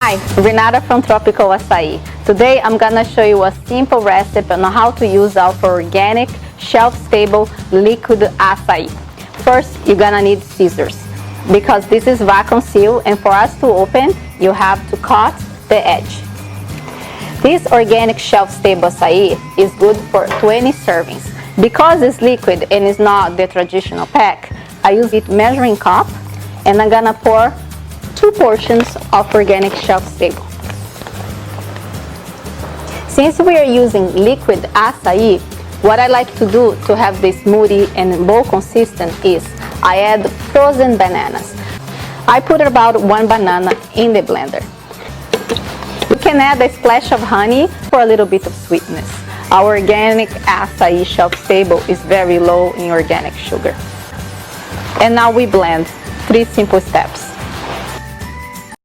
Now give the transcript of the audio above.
Hi, Renata from Tropical Acai. Today I'm gonna show you a simple recipe on how to use our organic, shelf-stable liquid acai. First, you're gonna need scissors because this is vacuum sealed, and for us to open, you have to cut the edge. This organic shelf-stable acai is good for 20 servings. Because it's liquid and it's not the traditional pack, I use it measuring cup, and I'm gonna pour 2 portions of organic shelf-stable. Since we are using liquid acai, what I like to do to have the smoothie and bowl consistent is I add frozen bananas. I put about 1 banana in the blender. You can add a splash of honey for a little bit of sweetness. Our organic acai shelf-stable is very low in organic sugar. And now we blend 3 simple steps.